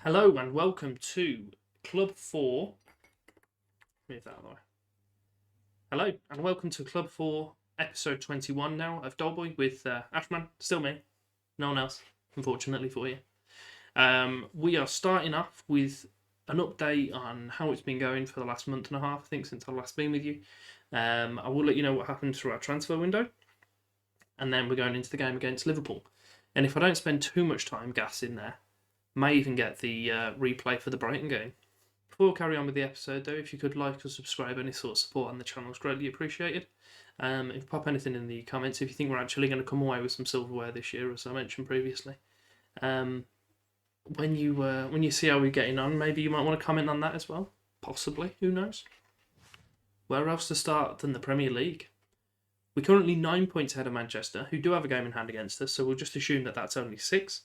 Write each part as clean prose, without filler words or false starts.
Hello and welcome to Club 4. Move that out of the way. Hello and welcome to Club 4, episode 21 now of Doleboy with Ashman, still me, no one else, unfortunately for you. We are starting off with an update on how it's been going for the last month and a half, I think, since I've last been with you. I will let you know what happened through our transfer window, and then we're going into the game against Liverpool. And if I don't spend too much time gassing there, may even get the replay for the Brighton game. Before we carry on with the episode though, if you could like or subscribe, any sort of support on the channel is greatly appreciated. If you pop anything in the comments, if you think we're actually going to come away with some silverware this year, as I mentioned previously. When you see how we're getting on, maybe you might want to comment on that as well. Possibly, who knows? Where else to start than the Premier League? We're currently 9 points ahead of Manchester, who do have a game in hand against us, so we'll just assume that that's only 6.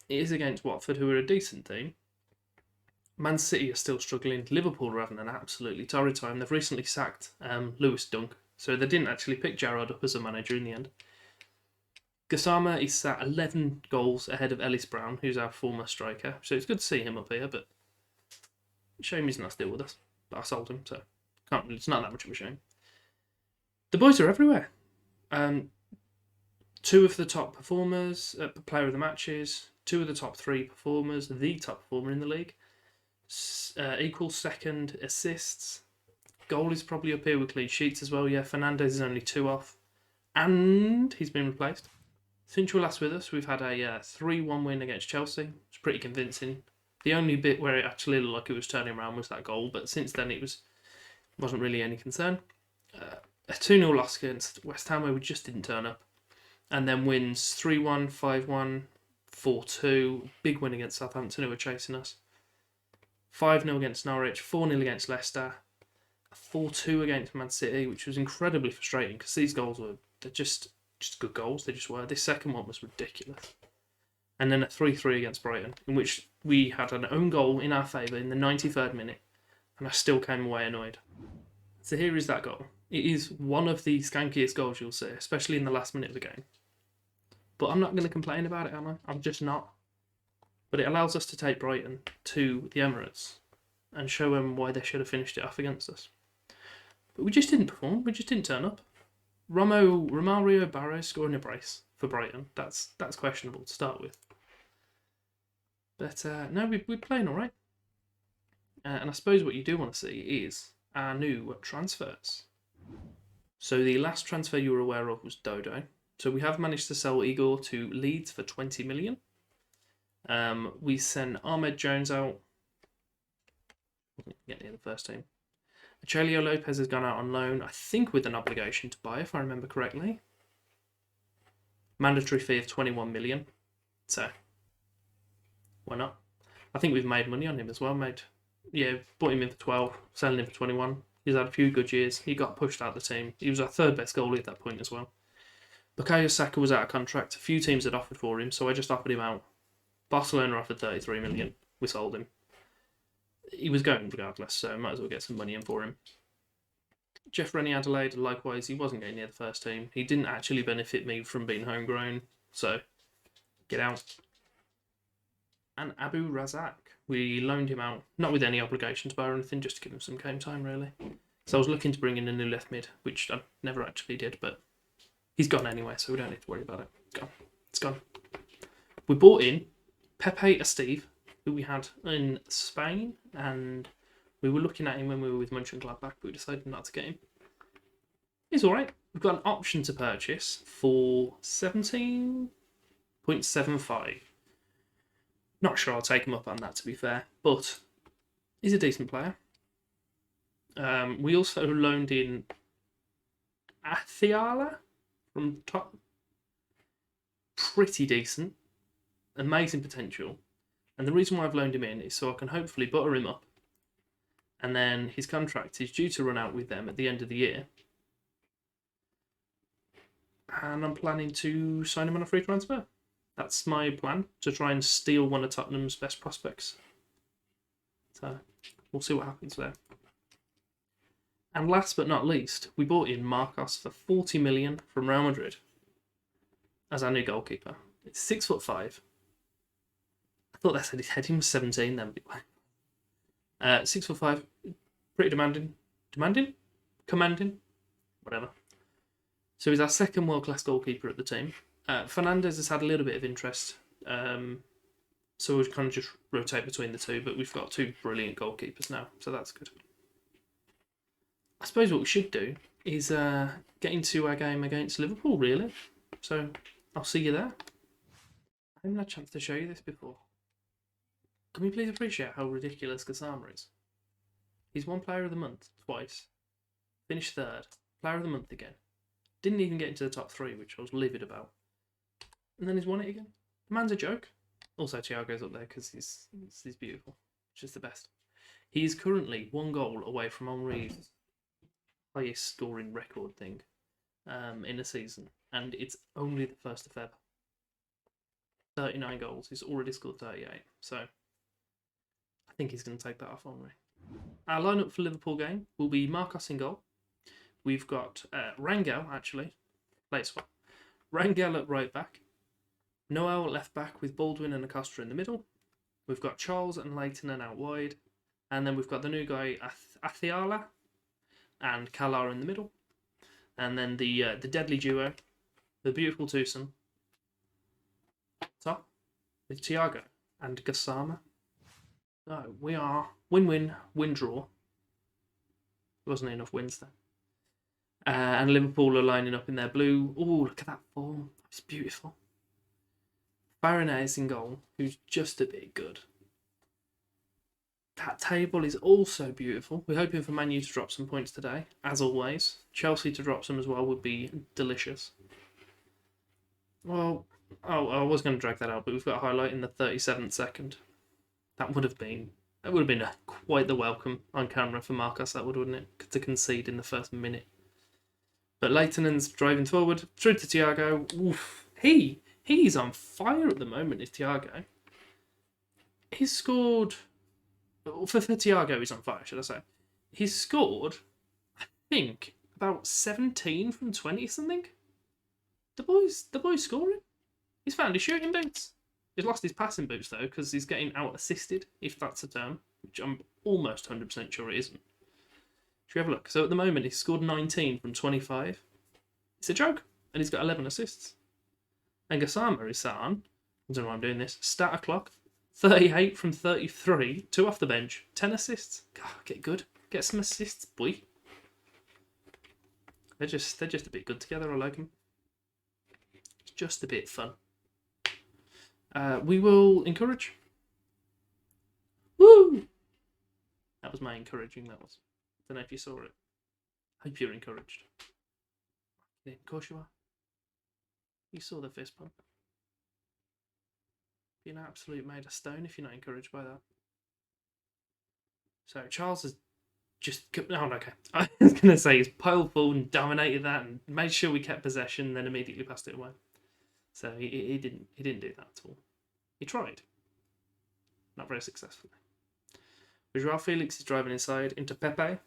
It is against Watford, who are a decent team. Man City are still struggling. Liverpool are having an absolutely torrid time. They've recently sacked Lewis Dunk, so they didn't actually pick Gerrard up as a manager in the end. Gassama is sat 11 goals ahead of Ellis Brown, who's our former striker, so it's good to see him up here, but shame he's not still with us. But I sold him, so it's not that much of a shame. The boys are everywhere. 2 of the top performers, player of the matches, 2 of the top 3 performers, the top performer in the league, equal second assists. Goal is probably up here with clean sheets as well. Yeah, Fernandez is only 2 off, and he's been replaced. Since you were last with us, we've had a 3-1 win against Chelsea. It's pretty convincing. The only bit where it actually looked like it was turning around was that goal, but since then it wasn't really any concern. A 2-0 loss against West Ham where we just didn't turn up, and then wins 3-1, 5-1, 4-2, big win against Southampton who were chasing us. 5-0 against Norwich, 4-0 against Leicester, 4-2 against Man City, which was incredibly frustrating because these goals they're just good goals. They just were. This second one was ridiculous. And then a 3-3 against Brighton, in which we had an own goal in our favour in the 93rd minute, and I still came away annoyed. So here is that goal. It is one of the skankiest goals you'll see, especially in the last minute of the game. But I'm not going to complain about it, am I? I'm just not. But it allows us to take Brighton to the Emirates and show them why they should have finished it off against us. But we just didn't perform. We just didn't turn up. Romario Barros scoring a brace for Brighton. That's questionable to start with. But no, we're playing all right. And I suppose what you do want to see is our new transfers. So the last transfer you were aware of was Dodo. So we have managed to sell Igor to Leeds for 20 million. We sent Ahmed Jones out. Get near the first team. Achelio Lopez has gone out on loan, I think with an obligation to buy, if I remember correctly. Mandatory fee of 21 million. So, why not? I think we've made money on him as well. Bought him in for 12, selling him for 21. He's had a few good years. He got pushed out of the team. He was our 3rd best goalie at that point as well. Bukayo Saka was out of contract. A few teams had offered for him, so I just offered him out. Barcelona offered 33 million. We sold him. He was going regardless, so might as well get some money in for him. Jeff Rennie Adelaide, likewise, he wasn't getting near the first team. He didn't actually benefit me from being homegrown, so get out. And Abu Razak, we loaned him out, not with any obligation to buy or anything, just to give him some game time, really. So I was looking to bring in a new left mid, which I never actually did, but he's gone anyway, so we don't need to worry about it. It's gone. We bought in Pepe Esteve, who we had in Spain, and we were looking at him when we were with Mönchengladbach, but we decided not to get him. He's alright. We've got an option to purchase for 17.75. Not sure I'll take him up on that, to be fair, but he's a decent player. We also loaned in Athiala from top. Pretty decent. Amazing potential. And the reason why I've loaned him in is so I can hopefully butter him up. And then his contract is due to run out with them at the end of the year. And I'm planning to sign him on a free transfer. That's my plan, to try and steal one of Tottenham's best prospects. So we'll see what happens there. And last but not least, we bought in Marcos for 40 million from Real Madrid as our new goalkeeper. It's 6'5". I thought that said his head. He was 17 then. 6'5", pretty demanding. Commanding? Whatever. So he's our second world-class goalkeeper at the team. Fernandez has had a little bit of interest. So we'll kind of just rotate between the two, but we've got two brilliant goalkeepers now, so that's good. I suppose what we should do is get into our game against Liverpool, really. So I'll see you there. I haven't had a chance to show you this before. Can we please appreciate how ridiculous Gassama is? He's won Player of the Month twice. Finished third. Player of the Month again. Didn't even get into the top 3, which I was livid about. And then he's won it again. The man's a joke. Also, Thiago's up there because he's beautiful. Just the best. He's currently 1 goal away from Henry's highest scoring record thing in a season. And it's only the 1st of Feb. 39 goals. He's already scored 38. So I think he's going to take that off Henry. Our lineup for Liverpool game will be Marcos in goal. We've got Rangel, actually. Play swap. Rangel at right back. Noel at left back with Baldwin and Acosta in the middle. We've got Charles and Leighton out wide. And then we've got the new guy, Athiala and Kalar in the middle. And then the deadly duo, the beautiful twosome, top with Thiago and Gassama. So we are win-win, win-draw. There wasn't enough wins there. And Liverpool are lining up in their blue. Oh, look at that form. It's beautiful. Baronez in goal, who's just a bit good. That table is also beautiful. We're hoping for Man U to drop some points today, as always. Chelsea to drop some as well would be delicious. Well, I was going to drag that out, but we've got a highlight in the 37th second. That would have been quite the welcome on camera for Marcos, wouldn't it? To concede in the first minute. But Leighton's driving forward, through to Thiago. Oof. He's on fire at the moment, is Thiago. He's scored... For Thiago, he's on fire, should I say. He's scored, I think, about 17 from 20-something. The boy's scoring. He's found his shooting boots. He's lost his passing boots, though, because he's getting out-assisted, if that's a term, which I'm almost 100% sure it isn't. Should we have a look? So at the moment, he's scored 19 from 25. It's a joke. And he's got 11 assists. And Gassama is sat on, I don't know why I'm doing this, stat clock, 38 from 33, 2 off the bench, 10 assists. God, get good. Get some assists, boy. They're just a bit good together. I like them. It's just a bit fun. We will encourage. Woo! That was my encouraging, that was. Don't know if you saw it. Hope you're encouraged. Yeah, of course you are. You saw the fist pump. Be an absolute made of stone if you're not encouraged by that. So Charles has just... Oh, okay. I was going to say he's piled full and dominated that and made sure we kept possession, then immediately passed it away. So he didn't do that at all. He tried. Not very successfully. Joao Felix is driving inside into Pepe.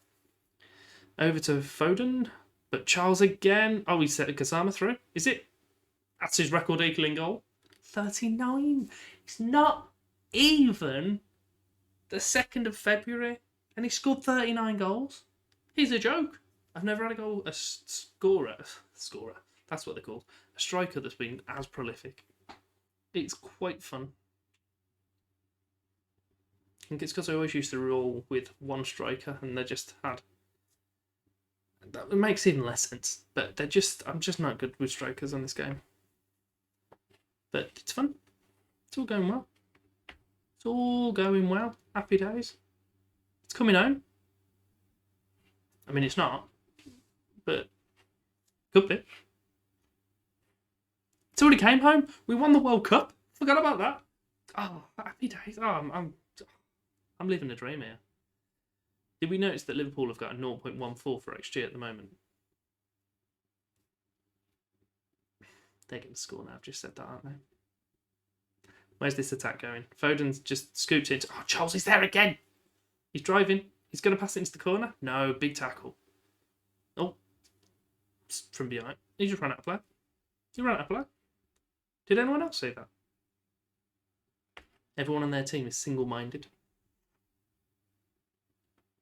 Over to Foden. But Charles again. Oh, he set Gassama through. Is it? That's his record equaling goal. 39. It's not even the 2nd of February. And he scored 39 goals. He's a joke. I've never had a scorer. That's what they're called. A striker that's been as prolific. It's quite fun. I think it's because I always used to roll with one striker and they just had... That makes even less sense. But I'm just not good with strikers on this game. But it's fun. It's all going well. It's all going well. Happy days. It's coming home. I mean, it's not. But could be. It's already came home. We won the World Cup. Forgot about that. Oh, happy days. Oh, I'm living a dream here. Did we notice that Liverpool have got a 0.14 for XG at the moment? They're going to score now. I've just said that, aren't they? Where's this attack going? Foden's just scooped into... Oh, Charles is there again. He's driving. He's going to pass it into the corner. No, big tackle. Oh. It's from behind. He just ran out of play. He ran out of play. Did anyone else see that? Everyone on their team is single-minded.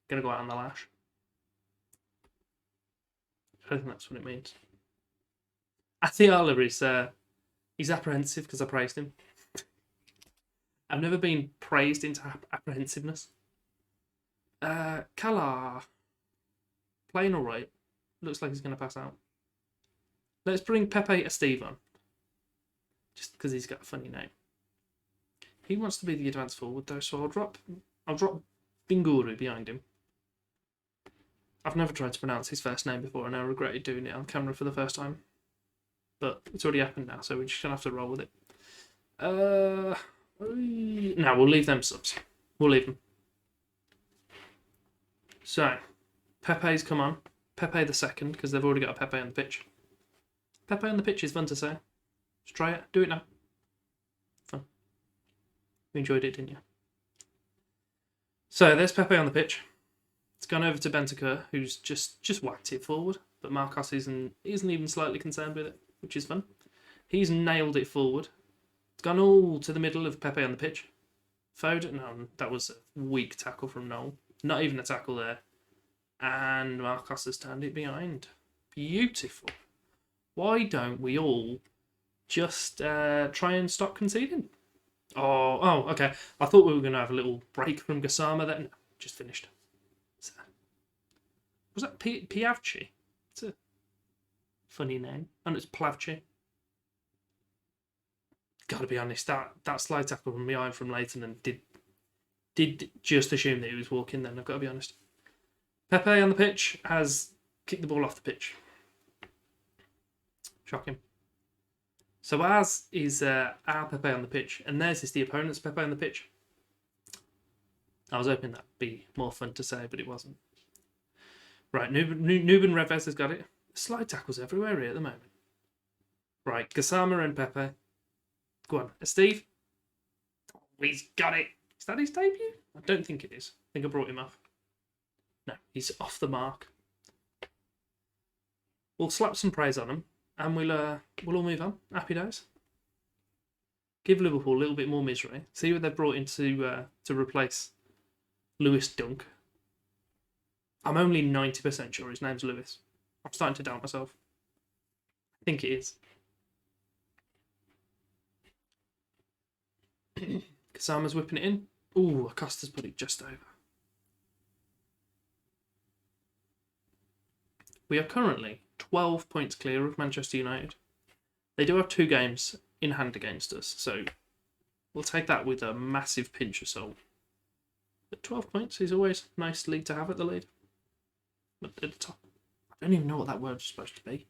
Gonna go out on the lash. I don't think that's what it means. I think Oliver is he's apprehensive because I praised him. I've never been praised into apprehensiveness. Kala. Playing alright. Looks like he's going to pass out. Let's bring Pepe Esteve on. Just because he's got a funny name. He wants to be the advanced forward though, so I'll drop Binguru behind him. I've never tried to pronounce his first name before and I regretted doing it on camera for the first time. But it's already happened now, so we're just going to have to roll with it. No, we'll leave them subs. We'll leave them. So, Pepe's come on. Pepe the second, because they've already got a Pepe on the pitch. Pepe on the pitch is fun to say. Just try it. Do it now. Fun. You enjoyed it, didn't you? So, there's Pepe on the pitch. It's gone over to Bentancur, who's just whacked it forward. But Marcos isn't even slightly concerned with it, which is fun. He's nailed it forward. It's gone all to the middle of Pepe on the pitch. Foden, no, that was a weak tackle from Noel. Not even a tackle there. And Marcos has turned it behind. Beautiful. Why don't we all just try and stop conceding? Oh, okay. I thought we were going to have a little break from Gassama then. No, just finished. So, was that Piavci? It's a funny name. And it's Plavci. Gotta be honest, that slide tackle from behind from Leighton and did just assume that he was walking then, I've got to be honest. Pepe on the pitch has kicked the ball off the pitch. Shocking. So ours is our Pepe on the pitch, and theirs is the opponent's Pepe on the pitch. I was hoping that'd be more fun to say, but it wasn't. Right, Nuben Reves has got it. Slide tackles everywhere here at the moment. Right, Gassama and Pepe. Go on, Steve. Oh, he's got it. Is that his debut? I don't think it is. I think I brought him off. No, he's off the mark. We'll slap some praise on him, and we'll all move on. Happy days. Give Liverpool a little bit more misery. See what they've brought in to replace Lewis Dunk. I'm only 90% sure his name's Lewis. I'm starting to doubt myself. I think it is. Kasama's whipping it in. Ooh, Acosta's put it just over. We are currently 12 points clear of Manchester United. They do have 2 games in hand against us, so we'll take that with a massive pinch of salt. But 12 points is always a nice lead to have at the lead. But at the top, I don't even know what that word's supposed to be.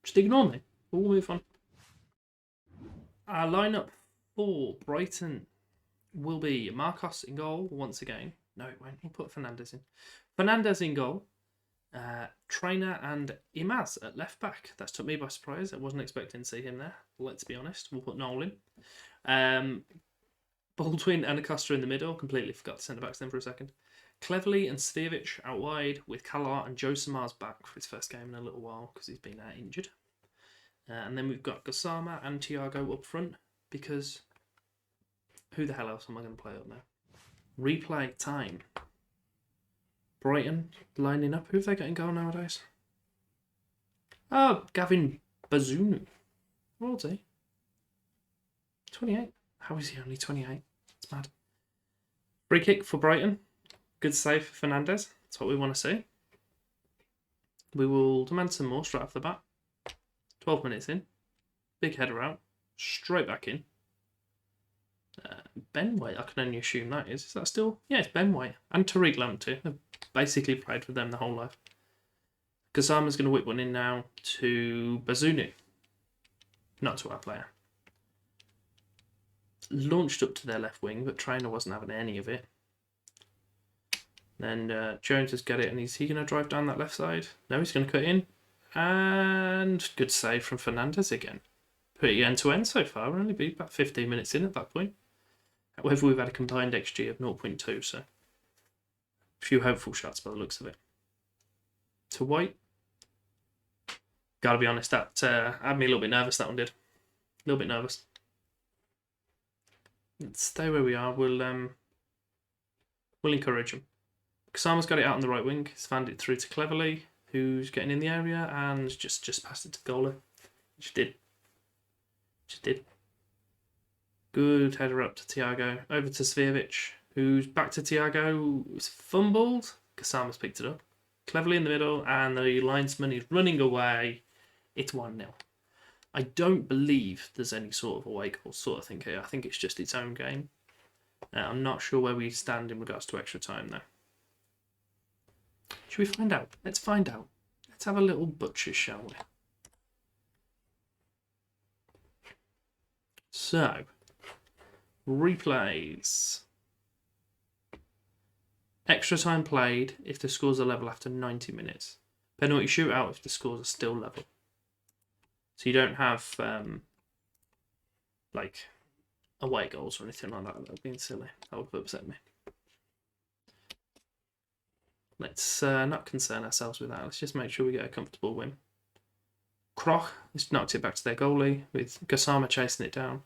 Just ignore me. We'll move on. Our lineup for Brighton will be Marcos in goal once again. No, it won't. We'll put Fernandes in. Fernandes in goal. Trainer and Imaz at left back. That's took me by surprise. I wasn't expecting to see him there. Let's be honest. We'll put Noel in. Baldwin and Acosta in the middle. Completely forgot the centre backs then for a second. Cleverly and Svijevic out wide with Kalar and Josemar's back for his first game in a little while because he's been injured. And then we've got Gassama and Thiago up front because who the hell else am I going to play up now? Replay time. Brighton lining up. Who have they got in goal nowadays? Oh, Gavin Bazunu. How old is he? 28. How is he only 28? It's mad. Free kick for Brighton. Good save for Fernandes. That's what we want to see. We will demand some more straight off the bat. 12 minutes in. Big header out. Straight back in. Ben White, I can only assume that is. Is that still? Yeah, it's Ben White. And Tariq Lamptey. I've basically played with them the whole life. Gassama's going to whip one in now to Bazunu. Not to our player. Launched up to their left wing, but Trainer wasn't having any of it. Then Jones has got it, and is he going to drive down that left side? No, he's going to cut in. And good save from Fernandes again. Pretty end-to-end so far. We're only be about 15 minutes in at that point. However, we've had a combined XG of 0.2, so a few hopeful shots by the looks of it. To White. Gotta be honest, that had me a little bit nervous, that one did. A little bit nervous. Let's stay where we are. We'll encourage him. Kasama's got it out on the right wing. He's fanned it through to Cleverly, who's getting in the area and just passed it to the goalie. Just did. Good header up to Thiago. Over to Svijovic, who's back to Thiago. It's fumbled. Kasama's picked it up. Cleverly in the middle, and the linesman is running away. It's 1-0. I don't believe there's any sort of away goal sort of thing here. I think it's just its own game. I'm not sure where we stand in regards to extra time though. Should we find out? Let's find out. Let's have a little butcher, shall we? So, replays. Extra time played if the scores are level after 90 minutes. Penalty shootout if the scores are still level. So you don't have like away goals or anything like that. That would be silly. That would have upset me. Let's not concern ourselves with that. Let's just make sure we get a comfortable win. Kroch has knocked it back to their goalie with Gassama chasing it down.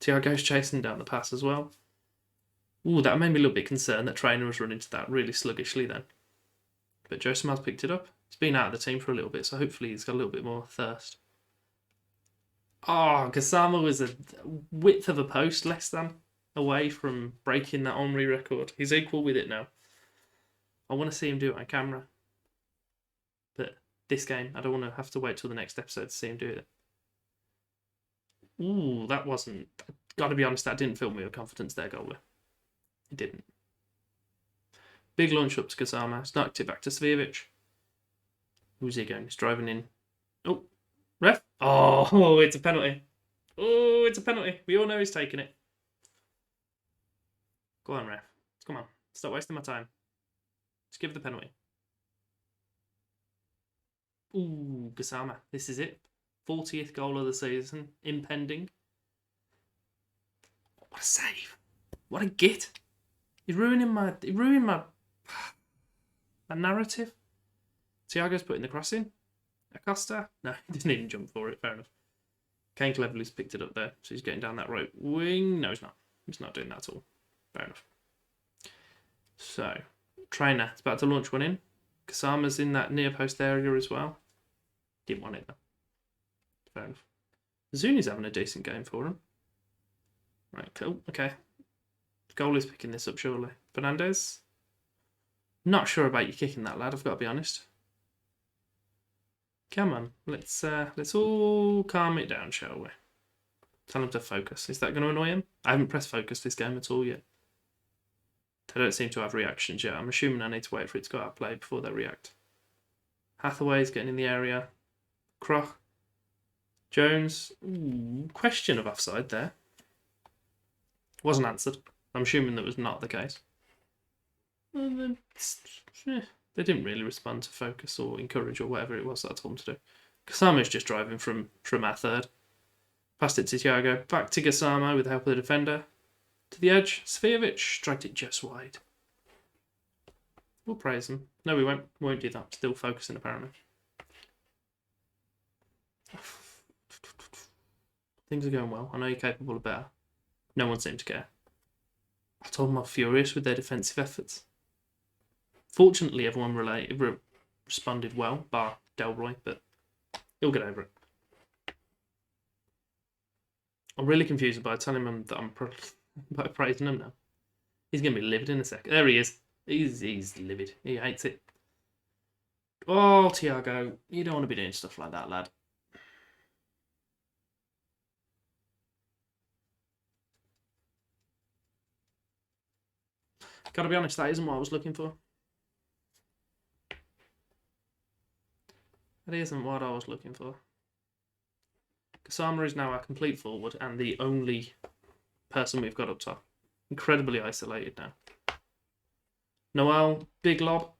Thiago's chasing down the pass as well. Ooh, that made me a little bit concerned that Trainer was running to that really sluggishly then. But Josemal's picked it up. He's been out of the team for a little bit, so hopefully he's got a little bit more thirst. Oh, Gassama was a width of a post less than away from breaking that Henry record. He's equal with it now. I want to see him do it on camera. But this game, I don't want to have to wait till the next episode to see him do it. Ooh, that wasn't... Got to be honest, that didn't fill me with confidence there, goalie. It didn't. Big launch up to Gassama. He's knocked it back to Svijovic. Who's he going? He's driving in. Oh, ref. Oh, it's a penalty. Oh, it's a penalty. We all know he's taking it. Go on, ref. Come on. Stop wasting my time. Just give the penalty. Ooh, Gassama. This is it. 40th goal of the season. Impending. What a save. What a git. He's ruining my narrative. Thiago's putting the cross in. Acosta? No, he didn't even jump for it. Fair enough. Kane Cleverly's picked it up there. So he's getting down that right wing. No, he's not. He's not doing that at all. Fair enough. So, Trainer is about to launch one in. Kasama's in that near post area as well. Didn't want it though. Fair enough. Zuni's having a decent game for him. Right, cool. Okay. Goalie's picking this up surely. Fernandez? Not sure about you kicking that, lad, I've got to be honest. Come on, let's all calm it down, shall we? Tell him to focus. Is that going to annoy him? I haven't pressed focus this game at all yet. They don't seem to have reactions yet. I'm assuming I need to wait for it to go out of play before they react. Hathaway's getting in the area. Kroch. Jones. Ooh, question of offside there. Wasn't answered. I'm assuming that was not the case. They didn't really respond to focus or encourage or whatever it was that I told them to do. Gassama's just driving from our third. Passed it to Thiago. Back to Gassama with the help of the defender. To the edge. Svijovic dragged it just wide. We'll praise him. No, we won't. We won't do that. Still focusing apparently. Things are going well. I know you're capable of better. No one seemed to care. I told them I'm furious with their defensive efforts. Fortunately, everyone responded well, bar Doleboy, but he'll get over it. I'm really confused by telling him that I'm praising him now. He's going to be livid in a second. There he is. He's livid. He hates it. Oh, Thiago, you don't want to be doing stuff like that, lad. Gotta be honest, that isn't what I was looking for. That isn't what I was looking for. Gassama is now our complete forward and the only person we've got up top. Incredibly isolated now. Noel, big lob.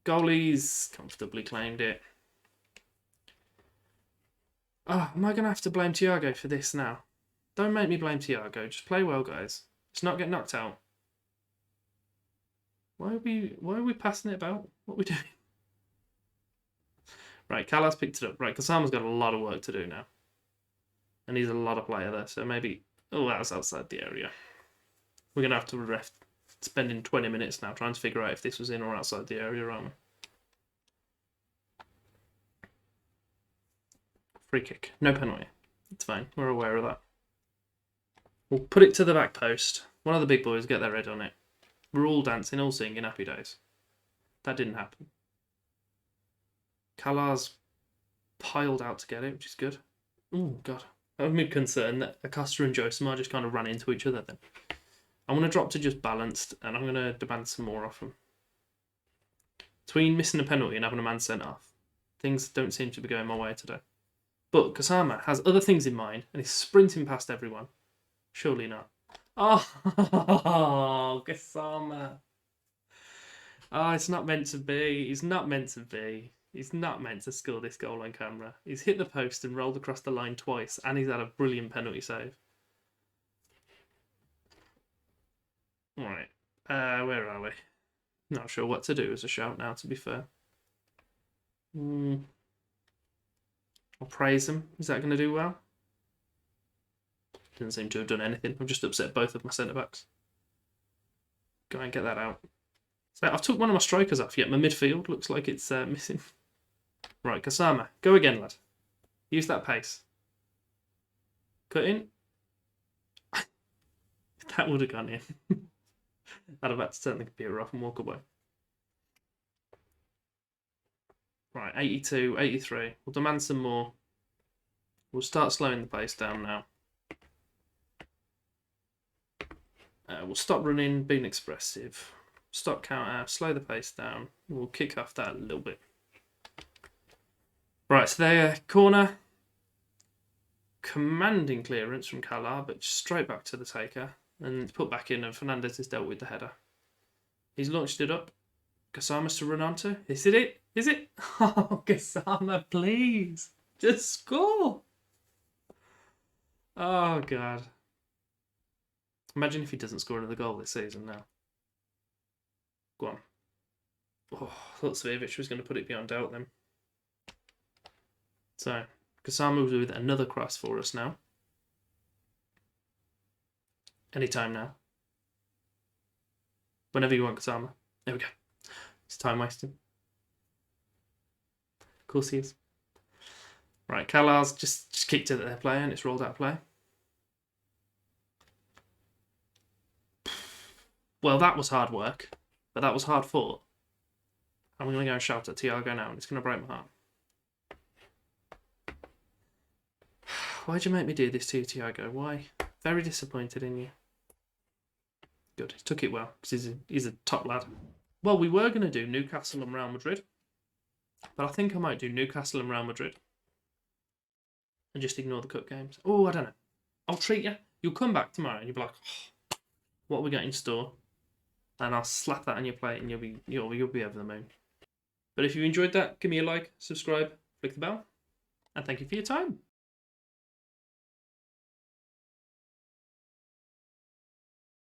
Goalie's comfortably claimed it. Oh, am I going to have to blame Thiago for this now? Don't make me blame Thiago. Just play well, guys. Let's not get knocked out. Why are we passing it about? What are we doing? Right, Kalas picked it up. Right, Kasama's got a lot of work to do now. And he's a lot of player there, so maybe... Oh, that was outside the area. We're going to have to spending 20 minutes now trying to figure out if this was in or outside the area, aren't we? Free kick. No penalty. It's fine. We're aware of that. We'll put it to the back post. One of the big boys get their head on it. We're all dancing, all singing happy days. That didn't happen. Kalar's piled out to get it, which is good. Oh, God. I'm concerned that Acosta and Josimar just kind of ran into each other then. I'm going to drop to just balanced, and I'm going to demand some more off them. Between missing a penalty and having a man sent off, things don't seem to be going my way today. But Kasama has other things in mind, and he's sprinting past everyone. Surely not. Oh, Kasama. Oh, it's not meant to be. He's not meant to be. He's not meant to score this goal on camera. He's hit the post and rolled across the line twice, and he's had a brilliant penalty save. Right, where are we? Not sure what to do as a shout now, to be fair. I'll praise him. Is that going to do well? Didn't seem to have done anything. I've just upset both of my centre-backs. Go and get that out. So I've took one of my strikers off, yet my midfield looks like it's missing. Right, Kasama, go again, lad. Use that pace. Cut in. That would have gone in. I'd have had to turn the computer off and walk away. Right, 82, 83. We'll demand some more. We'll start slowing the pace down now. We'll stop running, being expressive. Stop counter, slow the pace down. We'll kick off that a little bit. Right, so there, corner. Commanding clearance from Kalar, but straight back to the taker. And put back in, and Fernandez has dealt with the header. He's launched it up. Kasama's to run onto. Is it? Is it? Oh, Kasama, please. Just score. Oh, God. Imagine if he doesn't score another goal this season now. Go on. Oh, I thought Svijovic was going to put it beyond doubt then. So, Kasama was with another cross for us now. Anytime now. Whenever you want, Kasama. There we go. It's time wasting. Of course he is. Right, Kalar's just kicked it at their player and it's rolled out of play. Well, that was hard work, but that was hard fought. I'm going to go and shout at Thiago now and it's going to break my heart. Why'd you make me do this to you, Thiago? Why? Very disappointed in you. Good. He took it well because he's a top lad. Well, we were going to do Newcastle and Real Madrid, but I think I might do Newcastle and Real Madrid and just ignore the cup games. Oh, I don't know. I'll treat you. You'll come back tomorrow and you'll be like, oh, what have we got in store? And I'll slap that on your plate and you'll be over the moon. But if you enjoyed that, give me a like, subscribe, click the bell, and thank you for your time.